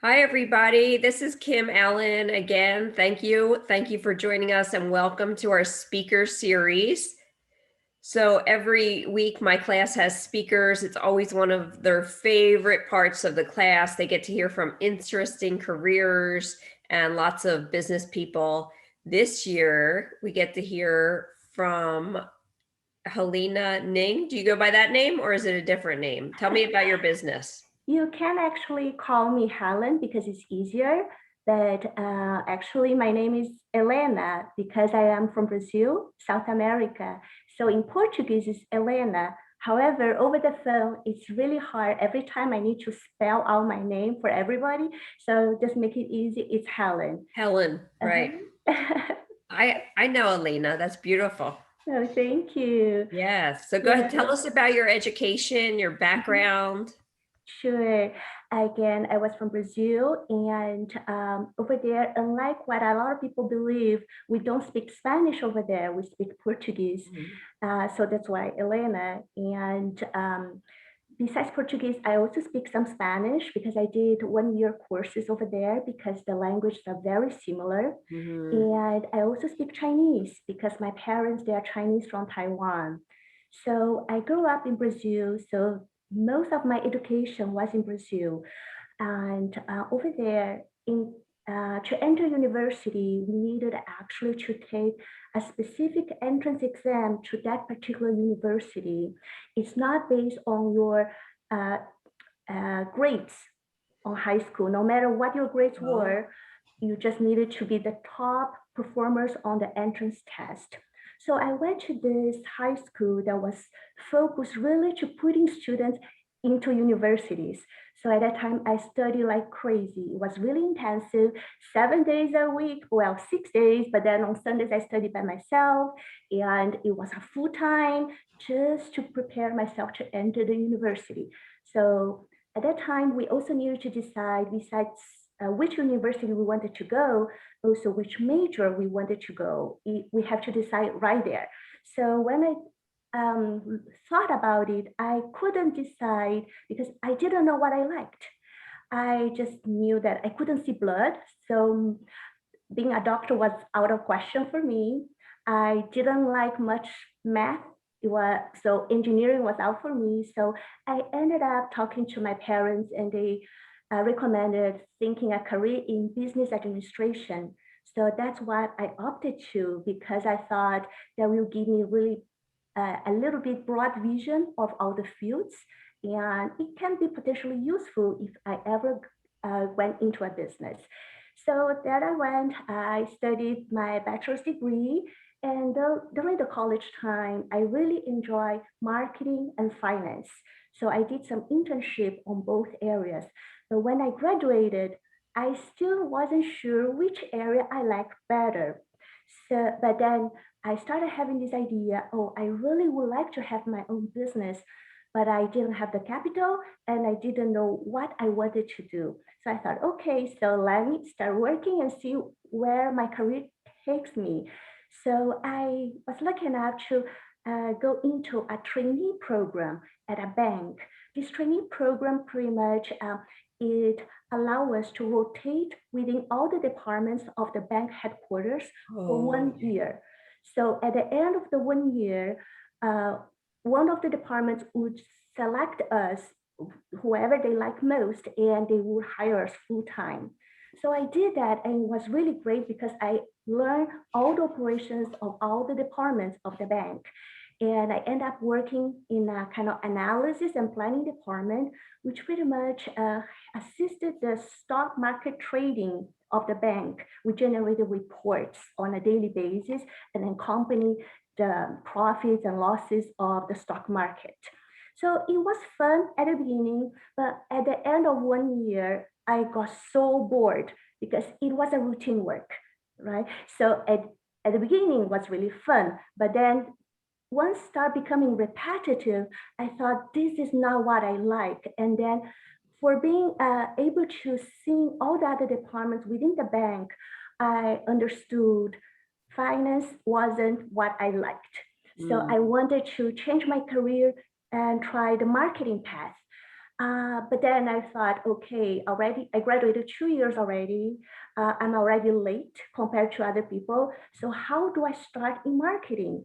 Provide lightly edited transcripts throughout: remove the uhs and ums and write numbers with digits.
Hi, everybody. This is Kim Allen again. Thank you. Thank you for joining us and welcome to our speaker series. So every week my class has speakers. It's always one of their favorite parts of the class. They get to hear from interesting careers and lots of business people. This year we get to hear from Helena Ning. Do you go by that name or is it a different name? Tell me about your business. You can actually call me Helen because it's easier, but actually my name is Helena because I am from Brazil, South America. So in Portuguese it's Helena. However, over the phone, it's really hard. Every time I need to spell out my name for everybody. So just make it easy. It's Helen. Helen, right. Uh-huh. I know Elena. That's beautiful. Oh, thank you. Yes. So go ahead, tell Yeah. us about your education, your background. Sure. Again, I was from Brazil, and over there, unlike what a lot of people believe, we don't speak Spanish over there. We speak Portuguese. Mhm. So that's why Elena. And besides Portuguese, I also speak some Spanish because I did 1 year courses over there because the languages are very similar. Mhm. And I also speak Chinese because my parents, they are Chinese from Taiwan. So I grew up in Brazil. So most of my education was in Brazil. And over there, to enter university, we needed actually to take a specific entrance exam to that particular university. It's not based on your uh, grades on high school. No matter what your grades Oh. were, you just needed to be the top performers on the entrance test. So I went to this high school that was focused really to putting students into universities. So at that time, I studied like crazy. It was really intensive, 7 days a week, well, 6 days, but then on Sundays, I studied by myself. And it was a full time just to prepare myself to enter the university. So at that time, we also needed to decide, besides which university we wanted to go, also which major we wanted to go. We have to decide right there. So when I thought about it, I couldn't decide because I didn't know what I liked. I just knew that I couldn't see blood. So being a doctor was out of question for me. I didn't like much math. It was so engineering was out for me. So I ended up talking to my parents, and they recommended thinking a career in business administration. So that's what I opted to because I thought that will give me really a little bit broad vision of all the fields, and it can be potentially useful if I ever went into a business. So there I went. I studied my bachelor's degree, and during the college time, I really enjoy marketing and finance. So I did some internship on both areas. But when I graduated, I still wasn't sure which area I liked better. So, but then I started having this idea, oh, I really would like to have my own business, but I didn't have the capital and I didn't know what I wanted to do. So I thought, okay, so let me start working and see where my career takes me. So I was lucky enough to go into a trainee program at a bank. This trainee program pretty much it allows us to rotate within all the departments of the bank headquarters for Oh, one okay. year. So at the end of the 1 year, uh, one of the departments would select us, whoever they like most, and they would hire us full time. So I did that, and it was really great because I learned all the operations of all the departments of the bank. And I end up working in a kind of analysis and planning department, which pretty much assisted the stock market trading of the bank. We generated reports on a daily basis and accompany the profits and losses of the stock market. So it was fun at the beginning, but at the end of 1 year, I got so bored because it was a routine work, right? So at the beginning it was really fun, but then once start becoming repetitive, I thought this is not what I like. And then for being able to see all the other departments within the bank, I understood finance wasn't what I liked. So I Mm. wanted to change my career and try the marketing path. But then I thought, okay, already I graduated 2 years already. I'm already late compared to other people. So how do I start in marketing?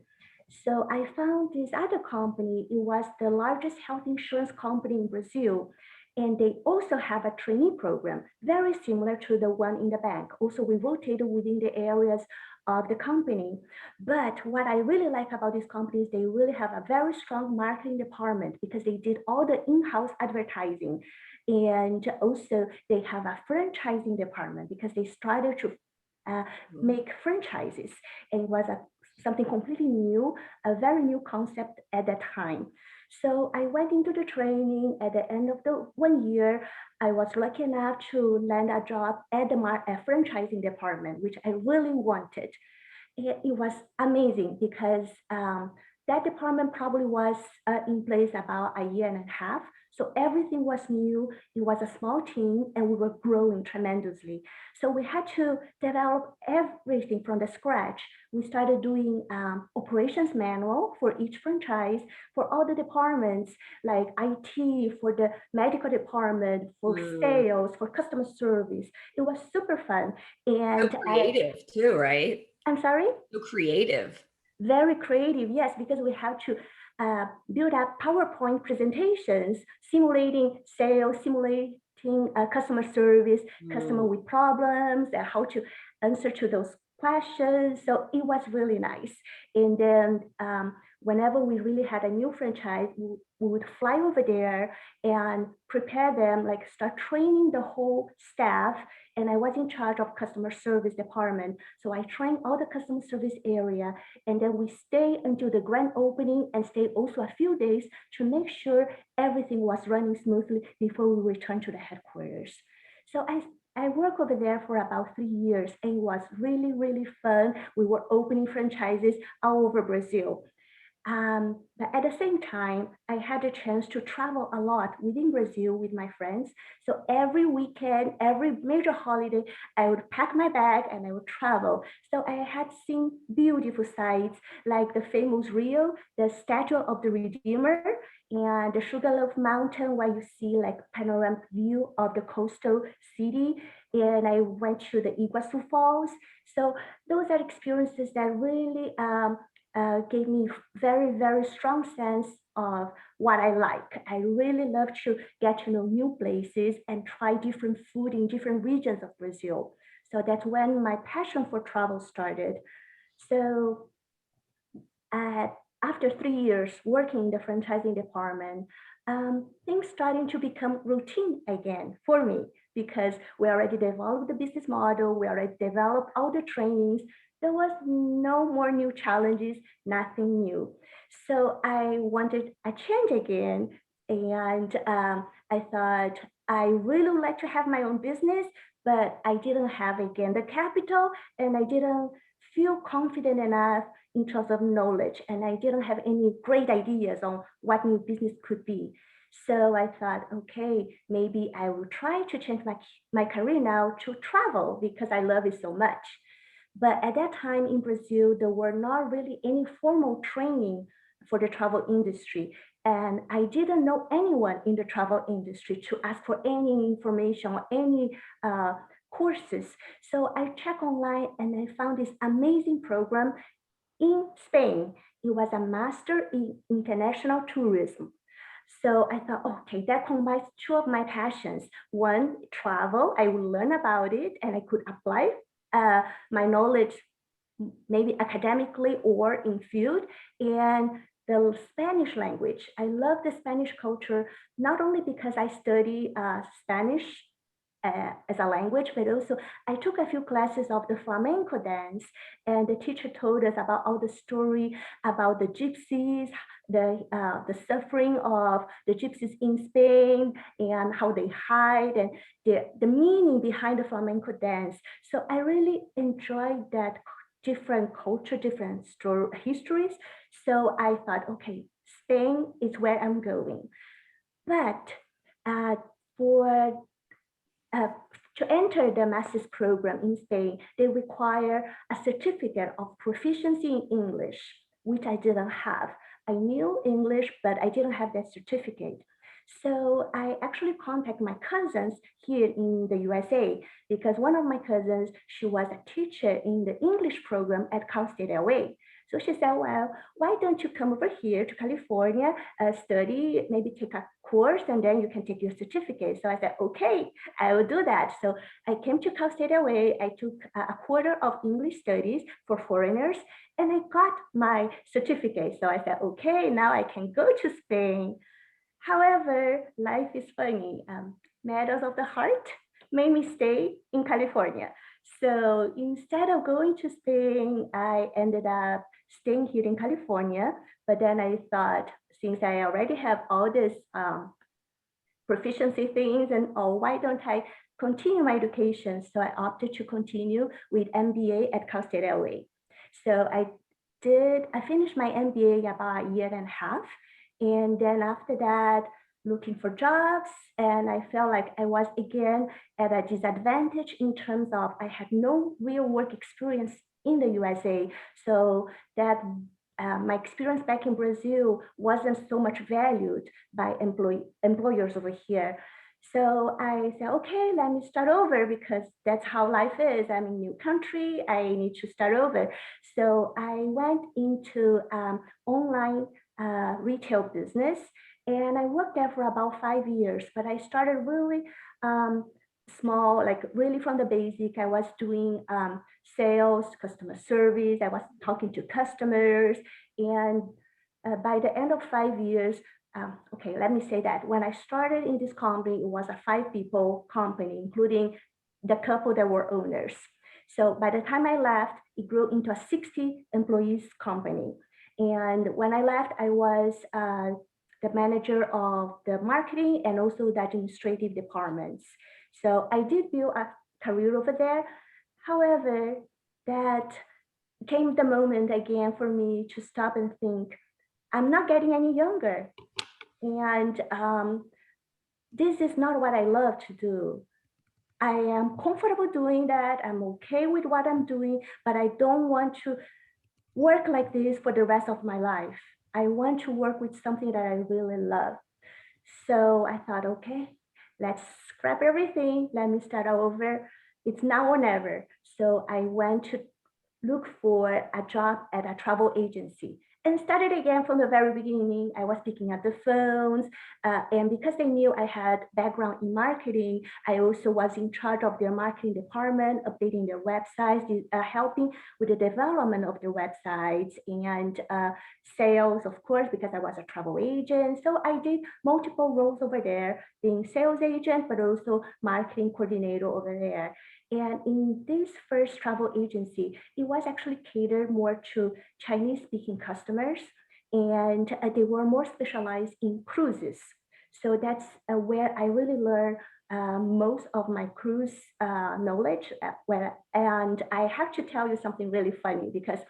So I found this other company. It was the largest health insurance company in Brazil. And they also have a trainee program, very similar to the one in the bank. Also, we rotated within the areas of the company. But what I really like about these companies, they really have a very strong marketing department because they did all the in-house advertising. And also they have a franchising department because they started to make franchises. And it was something completely new, a very new concept at that time. So I went into the training. At the end of the 1 year, I was lucky enough to land a job at the franchising department, which I really wanted. It was amazing because that department probably was in place about a year and a half. So everything was new. It was a small team and we were growing tremendously. So we had to develop everything from the scratch. We started doing operations manual for each franchise, for all the departments like IT, for the medical department, for sales, for customer service. It was super fun. So And creative too, right? I'm sorry? So creative. Very creative, yes, because we have to build up PowerPoint presentations, simulating sales, simulating customer service, customer with problems, and how to answer to those questions. So it was really nice. And then whenever we really had a new franchise, we would fly over there and prepare them, like start training the whole staff. And I was in charge of customer service department. So I trained all the customer service area, and then we stay until the grand opening and stay also a few days to make sure everything was running smoothly before we return to the headquarters. So I worked over there for about 3 years and it was really, really fun. We were opening franchises all over Brazil. But at the same time, I had a chance to travel a lot within Brazil with my friends. So every weekend, every major holiday, I would pack my bag and I would travel. So I had seen beautiful sights like the famous Rio, the Statue of the Redeemer, and the Sugarloaf Mountain, where you see like panoramic view of the coastal city. And I went to the Iguazu Falls. So those are experiences that really gave me very, very strong sense of what I like. I really love to get to know new places and try different food in different regions of Brazil. So that's when my passion for travel started. So uh, after 3 years working in the franchising department, things starting to become routine again for me because we already developed the business model, we already developed all the trainings. There was no more new challenges, nothing new. So I wanted a change again, and I thought I really would like to have my own business, but I didn't have again the capital, and I didn't feel confident enough in terms of knowledge, and I didn't have any great ideas on what new business could be. So I thought, okay, maybe I will try to change my career now to travel because I love it so much. But at that time in Brazil, there were not really any formal training for the travel industry. And I didn't know anyone in the travel industry to ask for any information or any courses. So I checked online and I found this amazing program in Spain. It was a master in international tourism. So I thought, okay, that combines two of my passions. One, travel, I will learn about it and I could apply my knowledge maybe academically or in field. And the Spanish language, I love the Spanish culture, not only because I study Spanish as a language, but also I took a few classes of the flamenco dance, and the teacher told us about all the story about the gypsies, the suffering of the gypsies in Spain, and how they hide, and the meaning behind the flamenco dance. So I really enjoyed that different culture, different story, histories. So I thought, okay, Spain is where I'm going. But uh, for uh, to enter the master's program in Spain, they require a certificate of proficiency in English, which I didn't have. I knew English, but I didn't have that certificate. So I actually contact my cousins here in the USA because one of my cousins, she was a teacher in the English program at Cal State LA. So she said, well, why don't you come over here to California, study, maybe take a course, and then you can take your certificate. So I said, okay, I will do that. So I came to Cal State LA. I took a quarter of English studies for foreigners, and I got my certificate. So I said, okay, now I can go to Spain. However, life is funny. Matters of the heart made me stay in California. So instead of going to Spain, I ended up staying here in California. But then I thought, since I already have all this proficiency things and all, why don't I continue my education? So I opted to continue with MBA at Cal State LA. So I finished my MBA about a year and a half. And then after that, looking for jobs, and I felt like I was again at a disadvantage in terms of I had no real work experience in the USA. So that my experience back in Brazil wasn't so much valued by employers over here. So I said, okay, let me start over because that's how life is. I'm in a new country. I need to start over. So I went into online retail business, and I worked there for about 5 years. But I started really small, like really from the basic. I was doing sales, customer service. I was talking to customers. And by the end of 5 years, okay, let me say that when I started in this company, it was a 5 people company, including the couple that were owners. So by the time I left, it grew into a 60 employees company. And when I left, I was the manager of the marketing and also the administrative departments. So I did build a career over there. However, that came the moment again for me to stop and think, I'm not getting any younger. And this is not what I love to do. I am comfortable doing that. I'm okay with what I'm doing, but I don't want to work like this for the rest of my life. I want to work with something that I really love. So I thought, okay, let's scrap everything. Let me start over. It's now or never. So I went to look for a job at a travel agency and started again from the very beginning. I was picking up the phones, and because they knew I had background in marketing, I also was in charge of their marketing department, updating their websites, helping with the development of their websites, and sales, of course, because I was a travel agent. So I did multiple roles over there, being sales agent, but also marketing coordinator over there. And in this first travel agency, it was actually catered more to Chinese speaking customers, and they were more specialized in cruises. So that's where I really learned most of my cruise knowledge. And I have to tell you something really funny because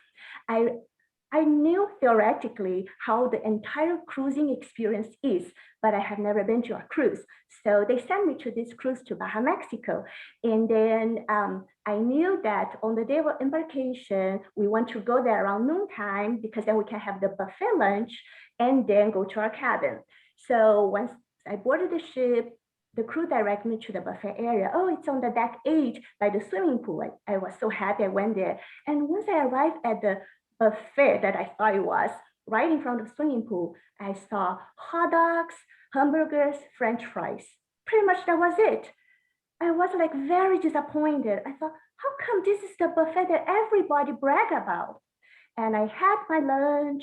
I knew theoretically how the entire cruising experience is, but I have never been to a cruise. So they sent me to this cruise to Baja, Mexico. And then I knew that on the day of embarkation, we want to go there around noontime because then we can have the buffet lunch and then go to our cabin. So once I boarded the ship, the crew directed me to the buffet area. Oh, it's on the deck 8 by the swimming pool. I was so happy I went there. And once I arrived at the buffet that I thought it was, right in front of the swimming pool, I saw hot dogs, hamburgers, French fries. Pretty much that was it. I was like very disappointed. I thought, how come this is the buffet that everybody brag about? And I had my lunch,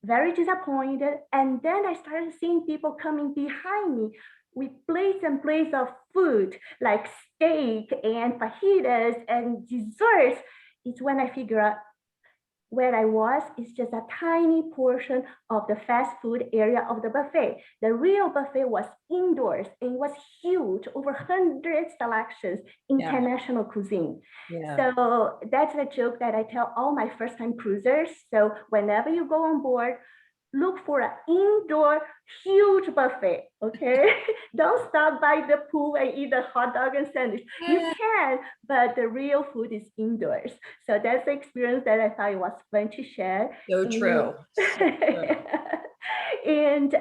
very disappointed. And then I started seeing people coming behind me with plates and plates of food, like steak and fajitas and desserts. It's when I figure out where I was is just a tiny portion of the fast food area of the buffet. The real buffet was indoors and it was huge, over 100 selections, international cuisine. Yeah. So that's a joke that I tell all my first-time cruisers. So whenever you go on board, look for an indoor huge buffet. Okay, don't stop by the pool and eat a hot dog and sandwich. You can, but the real food is indoors. So that's the experience that I thought it was fun to share. So And true. So true. and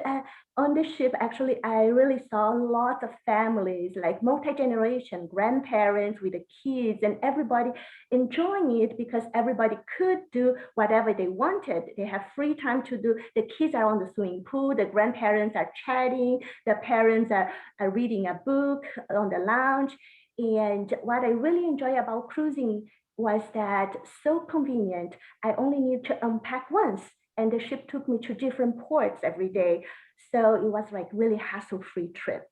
on the ship, actually, I really saw a lot of families, like multi-generation, grandparents with the kids, and everybody enjoying it because everybody could do whatever they wanted. They have free time to do. The kids are on the swimming pool, the grandparents are chatting, the parents are reading a book on the lounge. And what I really enjoy about cruising was that so convenient. I only need to unpack once, and the ship took me to different ports every day. So it was like really hassle-free trip.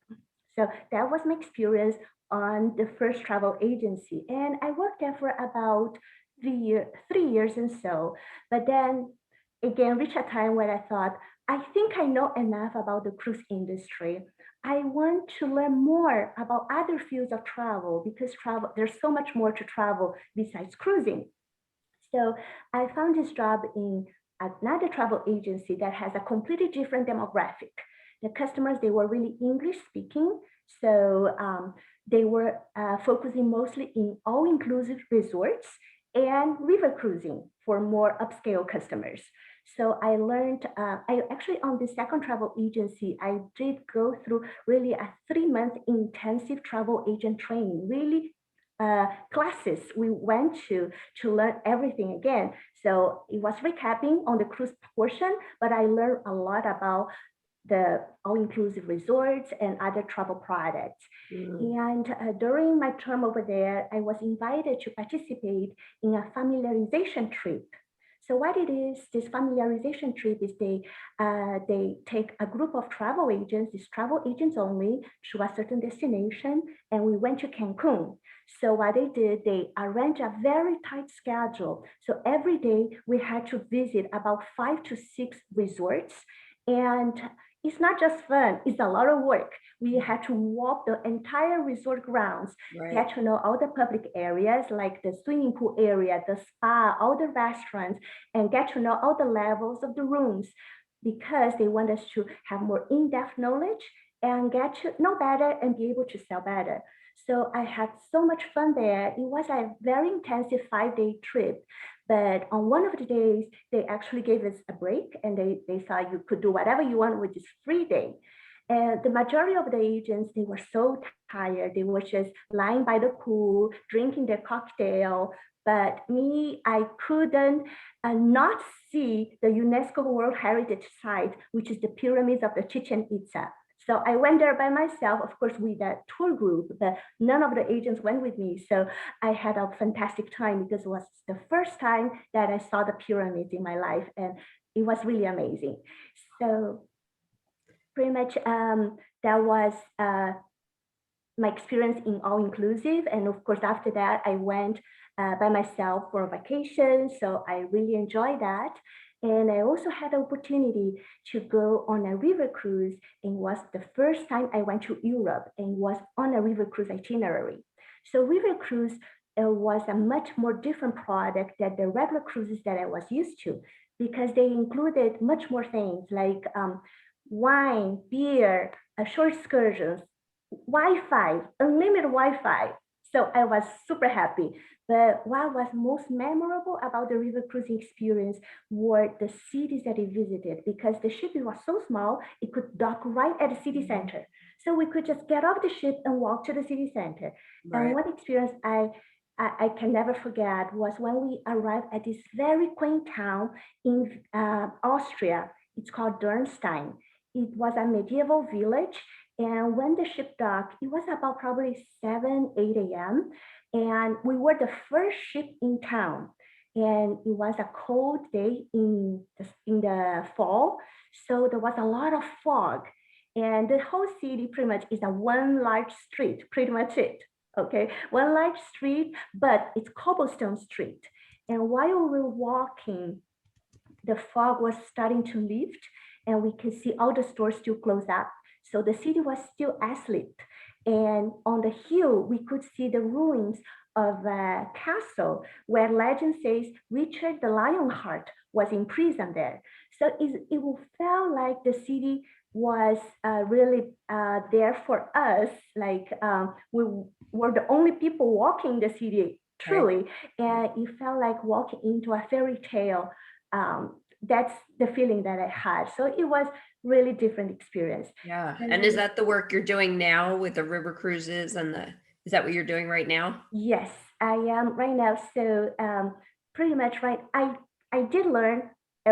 So that was my experience on the first travel agency. And I worked there for about 3 years and so. But then again, reached a time where I thought, I think I know enough about the cruise industry. I want to learn more about other fields of travel because there's so much more to travel besides cruising. So I found this job in another travel agency that has a completely different demographic. The customers, they were really English speaking. So they were focusing mostly in all-inclusive resorts and river cruising for more upscale customers. So I learned, I actually on the second travel agency, I did go through really a 3-month intensive travel agent training, really classes we went to learn everything again. So it was recapping on the cruise portion, but I learned a lot about the all-inclusive resorts and other travel products. Mm. And during my term over there, I was invited to participate in a familiarization trip. So what it is, this familiarization trip is they take a group of travel agents, these travel agents only, to a certain destination, and we went to Cancun. So what they did, they arranged a very tight schedule. So every day we had to visit about 5 to 6 resorts, and it's not just fun, it's a lot of work. We had to walk the entire resort grounds, Right. get to know all the public areas like the swimming pool area, the spa, all the restaurants, and get to know all the levels of the rooms because they want us to have more in-depth knowledge and get to know better and be able to sell better. So I had so much fun there. It was a very intensive 5-day trip. But on one of the days, they actually gave us a break and they thought you could do whatever you want with this free day. And the majority of the agents, they were so tired. They were just lying by the pool, drinking their cocktail. But me, I couldn't not see the UNESCO World Heritage Site, which is the pyramids of the Chichen Itza. So I went there by myself, of course, with a tour group, but none of the agents went with me. So I had a fantastic time because it was the first time that I saw the pyramids in my life, and it was really amazing. So pretty much that was my experience in all inclusive. And of course, after that, I went by myself for a vacation. So I really enjoyed that. And I also had the opportunity to go on a river cruise, and was the first time I went to Europe and was on a river cruise itinerary. So river cruise was a much more different product than the regular cruises that I was used to, because they included much more things like wine, beer, short excursions, Wi-Fi, unlimited Wi-Fi. So I was super happy. But what was most memorable about the river cruising experience were the cities that I visited, because the ship was so small, it could dock right at the city center. So we could just get off the ship and walk to the city center. And Right. one experience I can never forget was when we arrived at this very quaint town in Austria. It's called Dürnstein. It was a medieval village, and when the ship docked, it was about probably 7, 8 a.m. And we were the first ship in town. And it was a cold day in the fall. So there was a lot of fog. And the whole city pretty much is a one large street, pretty much it. Okay, one large street, but it's cobblestone street. And while we were walking, the fog was starting to lift, and we could see all the stores still closed up. So the city was still asleep. And on the hill, we could see the ruins of a castle where legend says Richard the Lionheart was imprisoned there. So it felt like the city was really there for us. Like we were the only people walking in the city, Okay. truly, and it felt like walking into a fairy tale. That's the feeling that I had. So it was really different experience. Yeah. And is So that the work you're doing now with the river cruises and is that what you're doing right now? yes, I am right now. So pretty much right. I did learn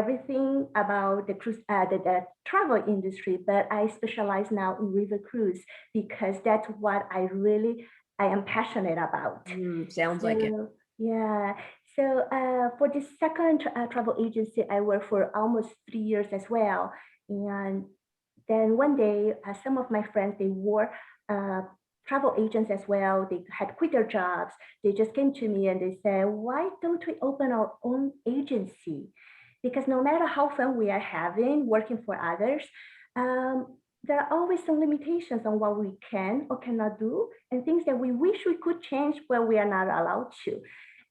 everything about the cruise, the travel industry, but I specialize now in river cruise because that's what I am passionate about. Sounds like it. So yeah. So for the second travel agency, I worked for almost 3 years as well, and then one day, some of my friends, they were uh, travel agents as well. They had quit their jobs. They just came to me and they said, why don't we open our own agency? Because no matter how fun we are having working for others, there are always some limitations on what we can or cannot do and things that we wish we could change, but we are not allowed to.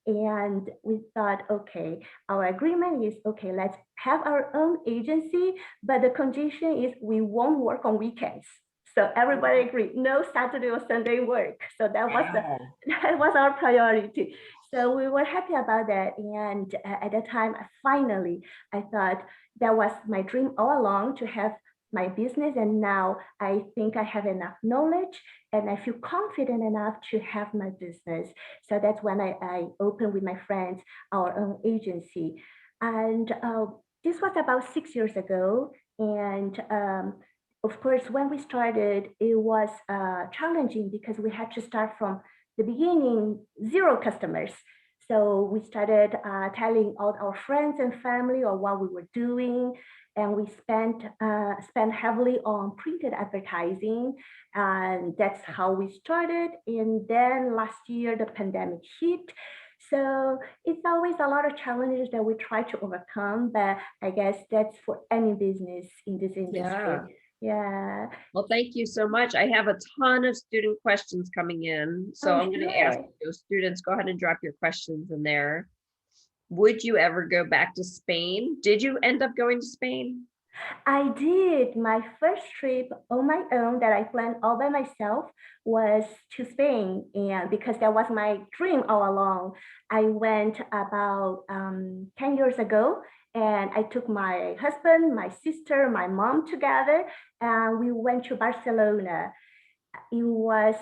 And we thought, okay, our agreement is okay, let's have our own agency, but the condition is we won't work on weekends. So everybody agreed, no Saturday or Sunday work. So that was Wow. that was our priority. So we were happy about that. And at that time, I thought that was my dream all along to have my business. And now I think I have enough knowledge and I feel confident enough to have my business. So that's when I opened with my friends our own agency. And this was about 6 years ago. And of course, when we started, it was challenging because we had to start from the beginning, zero customers. So we started telling all our friends and family of what we were doing, and we spent heavily on printed advertising, and that's how we started. And then last year the pandemic hit, so it's always a lot of challenges that we try to overcome, but I guess that's for any business in this industry. Yeah. Yeah. Well, thank you so much. I have a ton of student questions coming in. So Oh, I'm going to ask sure. those students, go ahead and drop your questions in there. Would you ever go back to Spain? Did you end up going to Spain? I did. My first trip on my own that I planned all by myself was to Spain. And because that was my dream all along, I went about 10 years ago and I took my husband, my sister, my mom together, and we went to Barcelona. It was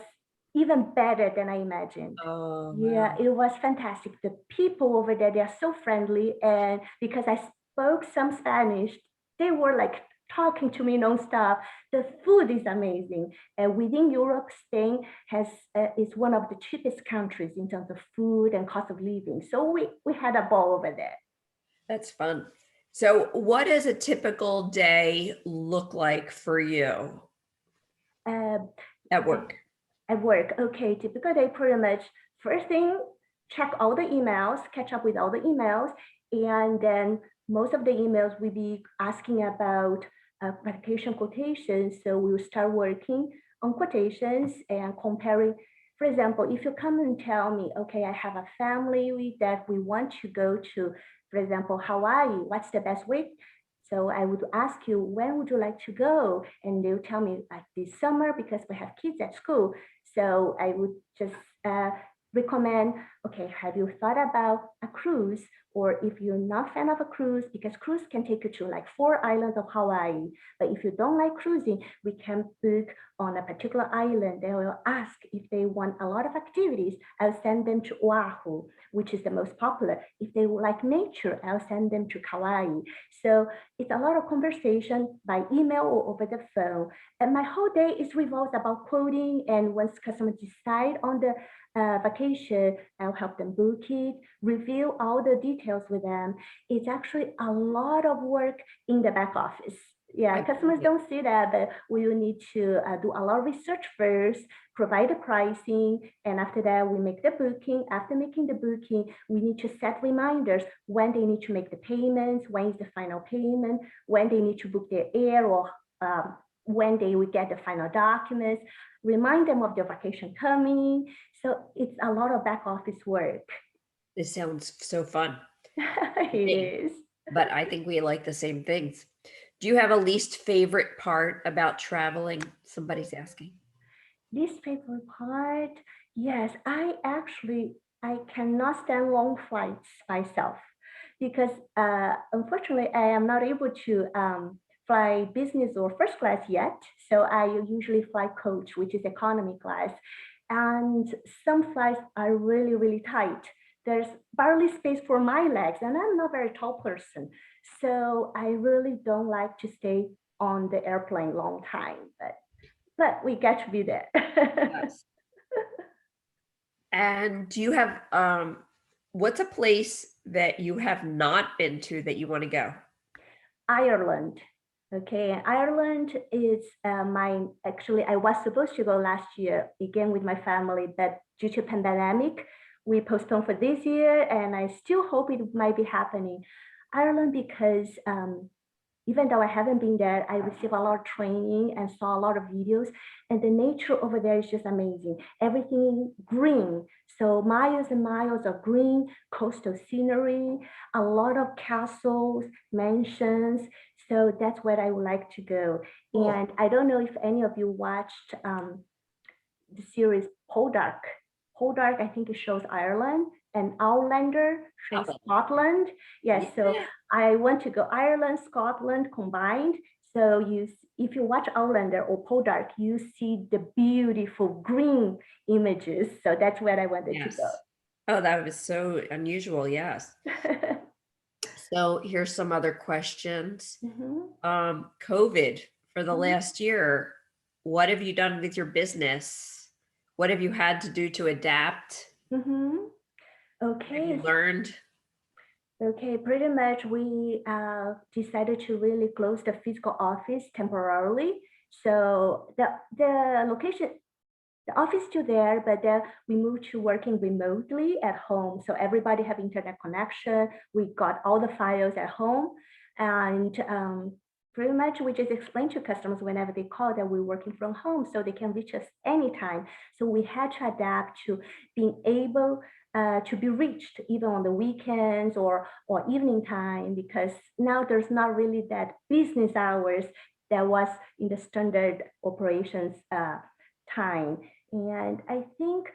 even better than I imagined. Oh, Yeah, wow. it was fantastic. The people over there, they are so friendly. And because I spoke some Spanish, they were like talking to me nonstop. The food is amazing. And within Europe, Spain is one of the cheapest countries in terms of food and cost of living. So we had a ball over there. That's fun. So what does a typical day look like for you Uh, at I work? At work, okay, typical day pretty much first thing, check all the emails, catch up with all the emails, and then most of the emails will be asking about vacation quotations. So we'll start working on quotations and comparing. For example, if you come and tell me, okay, I have a family that we want to go to, for example, Hawaii, what's the best week? So I would ask you, when would you like to go? And they'll tell me like this summer because we have kids at school. So I would just recommend, okay, have you thought about a cruise? Or if you're not a fan of a cruise, because cruise can take you to like 4 islands of Hawaii. But if you don't like cruising, we can book on a particular island. They will ask if they want a lot of activities. I'll send them to Oahu, which is the most popular. If they like nature, I'll send them to Kauai. So it's a lot of conversation by email or over the phone. And my whole day is revolved about quoting. And once customers decide on the vacation, I'll help them book it, review all the details with them. It's actually a lot of work in the back office. Yeah, I customers believe it. don't see that, but we will need to do a lot of research first, provide the pricing, and after that, we make the booking. After making the booking, we need to set reminders when they need to make the payments, when is the final payment, when they need to book their air, or when they will get the final documents, remind them of their vacation coming. So it's a lot of back office work. This sounds so fun to It me, is. but I think we like the same things. Do you have a least favorite part about traveling? Somebody's asking. Least favorite part, yes, I cannot stand long flights myself because unfortunately I am not able to fly business or first class yet. So I usually fly coach, which is economy class. And some flights are really, really tight. There's barely space for my legs, and I'm not a very tall person. So I really don't like to stay on the airplane long time, but we get to be there. Yes. And do you have what's a place that you have not been to that you want to go? Ireland. Okay, Ireland is actually, I was supposed to go last year again with my family, but due to pandemic, we postponed for this year, and I still hope it might be happening. Ireland because even though I haven't been there, I received a lot of training and saw a lot of videos, and the nature over there is just amazing. Everything green. So miles and miles of green, coastal scenery, a lot of castles, mansions. So that's where I would like to go. Cool. And I don't know if any of you watched the series Poldark. Poldark, I think it shows Ireland, and Outlander shows Oh, Scotland. Yes, so yeah. I want to go Ireland, Scotland combined. So if you watch Outlander or Poldark, you see the beautiful green images. So that's where I wanted to go. Yes. Oh, that was so unusual. Yes. So here's some other questions. Mhm, COVID for the mhm, last year, what have you done with your business? What have you had to do to adapt? mhm. What have you Okay, learned? okay, pretty much we decided to really close the physical office temporarily. So the location, the office is still there, but then we moved to working remotely at home. So everybody have internet connection. We got all the files at home, and pretty much we just explain to customers whenever they call that we're working from home, so they can reach us anytime. So we had to adapt to being able to be reached even on the weekends or evening time, because now there's not really that business hours that was in the standard operations time. And I think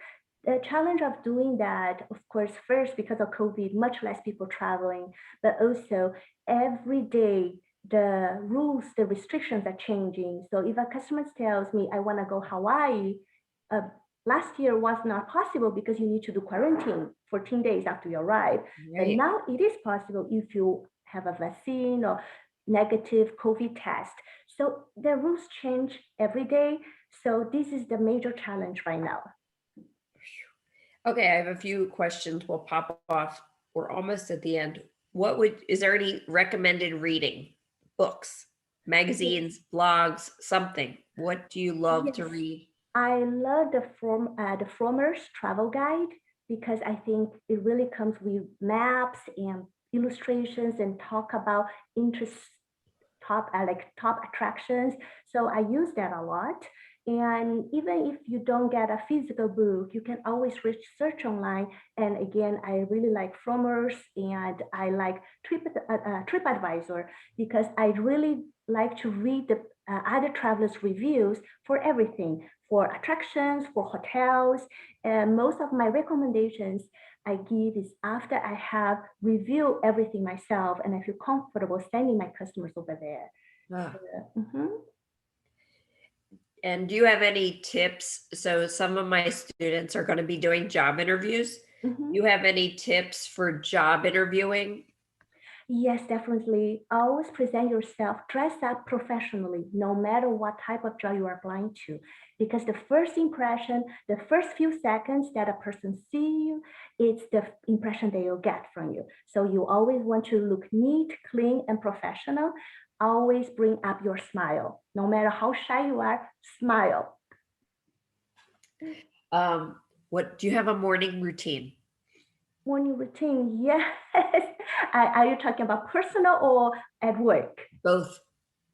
the challenge of doing that, of course, first because of COVID, much less people traveling, but also every day the rules, the restrictions are changing. So if a customer tells me I want to go Hawaii, uh, last year was not possible because you need to do quarantine 14 days after you arrive. But Right. now it is possible if you have a vaccine or negative COVID test. So the rules change every day. So this is the major challenge right now. Okay, I have a few questions. We'll pop off. We're almost at the end. Is there any recommended reading? Books, magazines, blogs, something. What do you love to Yes, read? I love the Frommer's travel guide because I think it really comes with maps and illustrations and talk about interest top attractions. So I use that a lot. And even if you don't get a physical book, you can always research online. And again, I really like Frommer's and I like TripAdvisor because I really like to read the other travelers' reviews for everything, for attractions, for hotels. And most of my recommendations I give is after I have reviewed everything myself and I feel comfortable sending my customers over there. Ah, Mhm, and do you have any tips? So some of my students are going to be doing job interviews. mhm. Do you have any tips for job interviewing? Yes, definitely. Always present yourself, dress up professionally, no matter what type of job you are applying to. Because the first impression, the first few seconds that a person see you, it's the impression they will get from you. So you always want to look neat, clean, and professional. Always bring up your smile. No matter how shy you are, smile. Um, what do you have a morning routine? Morning routine, yes. Are you talking about personal or at work? Both.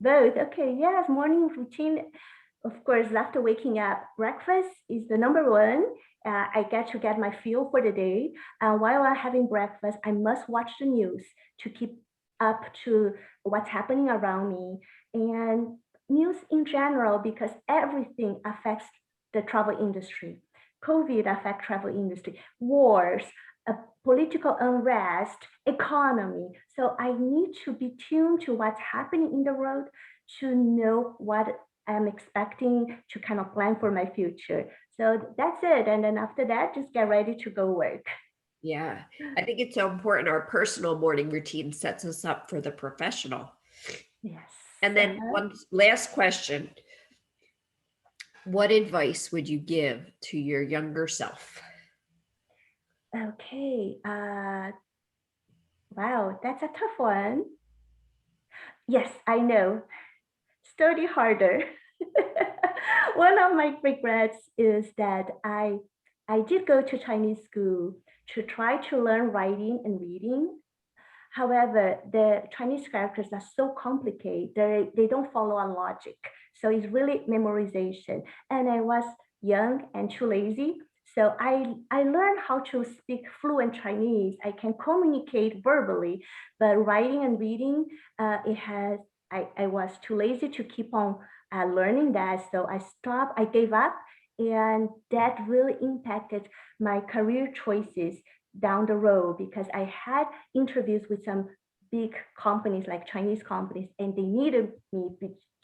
Both. Okay, yes, morning routine. Of course, after waking up, breakfast is the number one. I get to get my fuel for the day. While I'm having breakfast, I must watch the news to keep up to what's happening around me, and news in general, because everything affects the travel industry. COVID affect travel industry, wars, uh, political unrest, economy. So I need to be tuned to what's happening in the world to know what I'm expecting to kind of plan for my future. So that's it. And then after that, just get ready to go work. Yeah, I think it's so important. Our personal morning routine sets us up for the professional. Yes. And then one last question. What advice would you give to your younger self? Okay. Wow, that's a tough one. Yes, I know. Study harder. One of my regrets is that I did go to Chinese school to try to learn writing and reading. However, the Chinese characters are so complicated, they don't follow a logic. So it's really memorization. And I was young and too lazy. So I learned how to speak fluent Chinese. I can communicate verbally, but writing and reading, I was too lazy to keep on learning that. So I stopped, I gave up. And that really impacted my career choices down the road, because I had interviews with some big companies like Chinese companies, and they needed me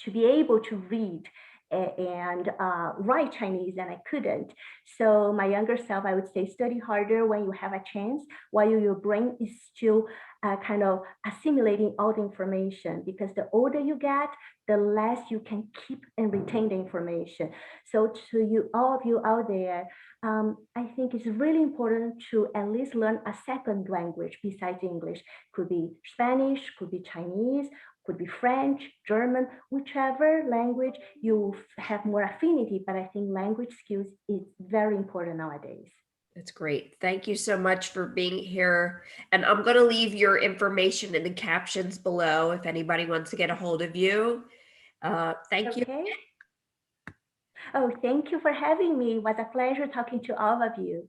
to be able to read and write Chinese, and I couldn't. So my younger self, I would say, study harder when you have a chance, while your brain is still kind of assimilating all the information, because the older you get, the less you can keep and retain the information. So to you, all of you out there, I think it's really important to at least learn a second language besides English. Could be Spanish, could be Chinese, could be French, German, whichever language you have more affinity. But I think language skills is very important nowadays. That's great. Thank you so much for being here. And I'm going to leave your information in the captions below if anybody wants to get a hold of you. Thank you. Okay. Oh, thank you for having me. It was a pleasure talking to all of you.